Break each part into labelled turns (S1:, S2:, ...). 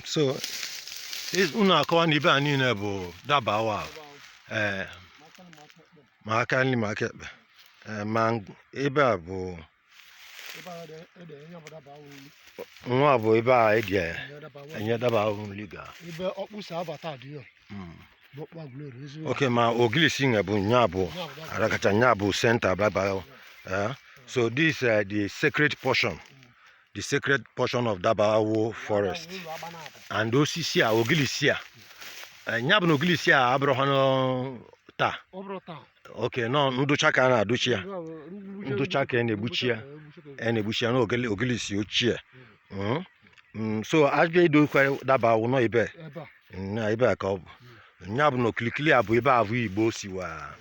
S1: So unu akọwa na ibe a niile bụ dabawa ma aka nri ma aka ekpe ma ebe a bụ nwa bụ ebe a eji enye dabawa nri ga okay ma ogilisi nwe bụ nya bụ arakacha nya bụ center dabawa. So this is the sacred portion. The sacred portion of Dabawo forest. And osisi a ogilisi a nya bụ na ogilisi a abụrụkwanụ taa. Okay, no ndocha ka na-adochi ya. Ndocha ka na-egbuchi ya. Na-egbuchi ya na ogilisi ochie. So abịa idokwa Dabawo nọ ebe. Na ebe ka ọ bụ. Nya bụ na okilikili a bụ ebe abụ Igbo si wa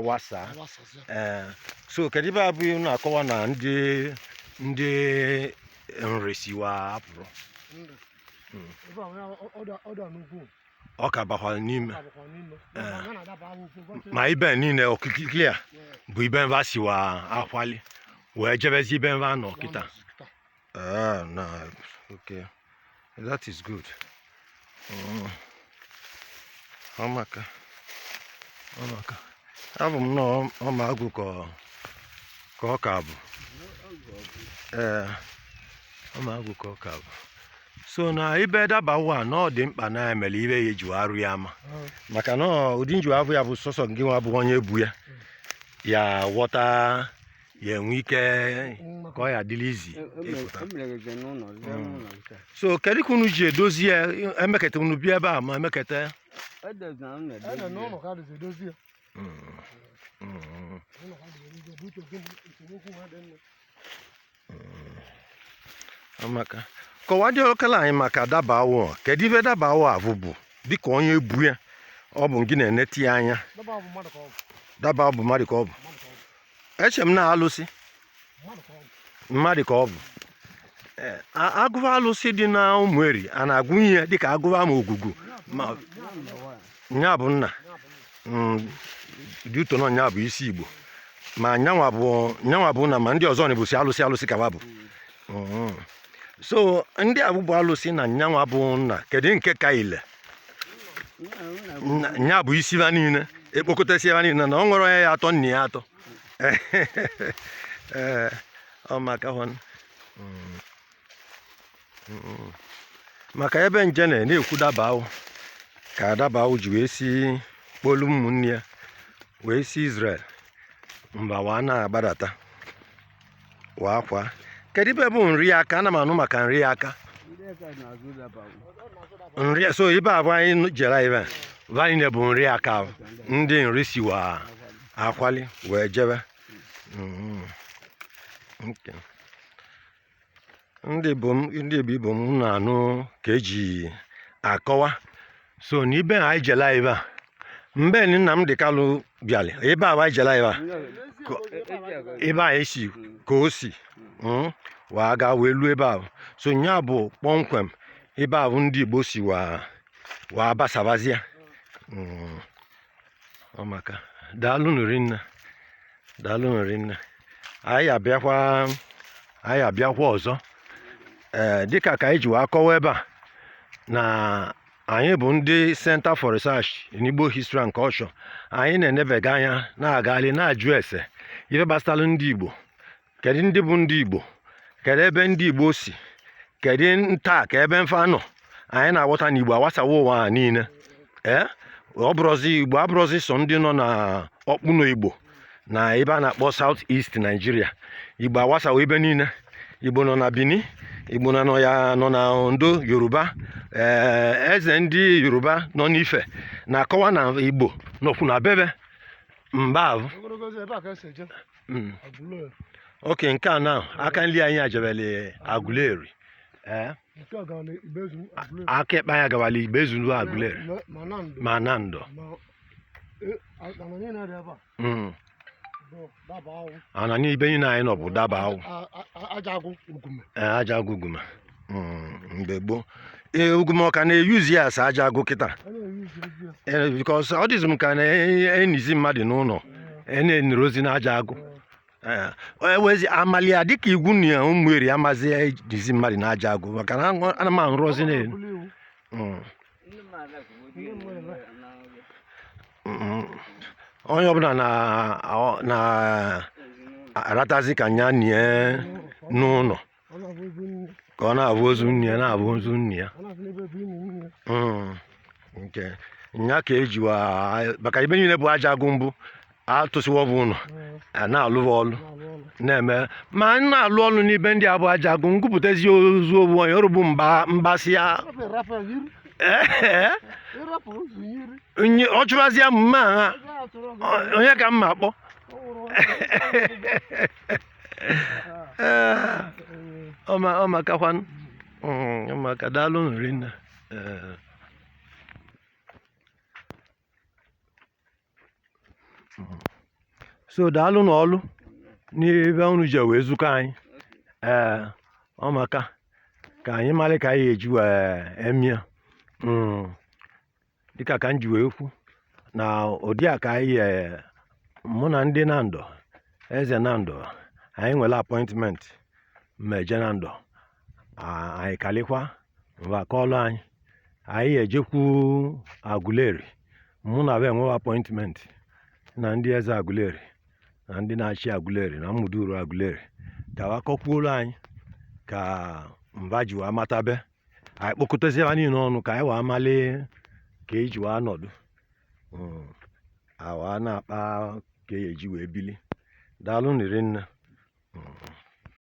S1: wasa. So kedu ebe abụ na-akọwa na ndị nresiwa apụrụ ọ ka bakwara n'ime ma ibe niile okirikiri a bụ ibe mba siwa akwali wee jebezi ibe mba nọ kịta. Okay, that is good. Ọmaka abụ m nọ ọma agụ ka ọ ka bụ ọma agụ ka ọ ka bụ. So na ibe Dabawa na ọ dị mkpa na emele ibe ya eji arụ ya ama maka na ụdị nju abụ ya bụ sọsọ gị nwa bụ onye bu ya ya ghọta ya enwe ike ka ọ ya dịrị izi. So kedu ka unu ji edozi ya emeketa unu bịa ebe a ma emeketa amaka kọwa dị okala anyị maka Dabawo. Kedu ibe Dabawo abụ bụ dịka onye bu ya ọ bụ gị na-eneti ya anya? Dabawo bụ mmadụ ka ọ bụ. Eche m na alụsị mmadụ ka ọ bụ. Agụba alụsị dị na Ụmụeri a na-agụ ihe dịka agụba ma ogugu ma nya bụ nna dị ụtọ nọ nya bụ isi Igbo ma nyanwa bụ na ma ndị ọzọ na-ebusi alụsị ka wa bụ. So ndị abụbụ alụsị na nyanwa bụ nna kedu nke ka ile nya bụ isi ha niile ekpokọtasị ha niile na ọ nwere onye ya atọ nna ya atọ. Ọ maka hụ maka ebe nje na-ekwu Dabawo ka Dabawo ji wee si kpolu ụmụnne ya wee si Israel mba wa na-agbadata wa akwa. Kedu ibe bụ nri aka? Ana m anụ maka nri aka. Nri so ibe abụ anyị jere ibe vanine bụ nri aka ndị nri siwa akwali wee jebe. Ndị Igbo m na-anụ ka eji akọwa. So n'ibe anyị jela ibe a mgbe Nnamdi Kanu bịara ebe a anyị jela ebe a esi ka o si wa ga wee luo ebe ahụ. So nya bụ kpọmkwem ebe ahụ ndị Igbo si wa basabazia. Ọmaka daalụ nri nne anyị abịakwa ọzọ dịka ka anyị ji wee akọwa ebe a na anyị bụ ndị Center for Research in Igbo History and Culture. Anyị na-enebega anya na-agali na-ajụ ese ife gbasara ndị Igbo. Kedu ndị bụ ndị Igbo? Kedu ebe ndị Igbo si? Kedu nta ka ebe mfa nọ? Anyị na-aghọta na Igbo awasawa ụwa ha niile. Ọ bụrụzi Igbo abụrụzi sọ ndị nọ na ọkpụnọ Igbo na ebe a na-akpọ South East Nigeria. Igbo awasawa ebe niile. Igbo nọ na Benin, Igbo nọ na Ondo Yoruba. Eze ndị Yoruba nọ n'Ife na-akọwa na Igbo nọkwu na bebe mba ahụ. Okay, nke a na aka nri anyị ajebele Aguleri. Aka ekpe anyị agawala Igbezu Aguleri ma Nando. Ana n'ibe niile anyị nọ bụ Dabawo. Ajagụ Uguma mgbe gboo. Uguma ọ ka na-eyuzi ya asa Ajagụ kịta because ọ dịzị m ka na-enizi mmadụ n'ụlọ na-enere ozi na Ajagụ. ewezi amali ya dịka igwu na ụmụ eri amazi ejizi mmadụ na-aja agụ maka na ana m arụzi n'elu onye ọbụla na-aratazi ka nya nie n'ụlọ ka ọ na-abụ ozu nne ya na-abụ ozu nne ya nke nya ka ejiwa maka ibe niile bụ aja agụ mbụ atụsịwa bụ ụlọ na-alụ ọlụ na-eme ma na-alụ ọlụ n'ibe ndị abụ aja agụ ngụpụtazi ozu ogbu onye ọrụbụ mbasị ya ọ chụbazi ya mma ha onye ka mma akpọ ọmakakwanụ ọmaka daalụ nri nna so daalụ n'ọlụ n'ebe unu ji wee zukọ anyị ọmaka ka anyị mara ka anyị eji emie dịka ka m ji wee kwu na ụdị a ka anyị mụ na ndị Nando eze Nando anyị nwere appointment mmeje Nando anyị kalikwa mba kọlụ anyị ejekwu Aguleri mụ na be enwewe appointment na ndị eze Aguleri na ndị na-achị Aguleri na mmuduru Aguleri ka wakọkwuolu anyị ka mba ji wa matabe anyị kpokọtazi ha niile ọnụ ka anyị wa amali ka eji wa nọdụ awa na-akpa ka eji wee bili daalụ nri nne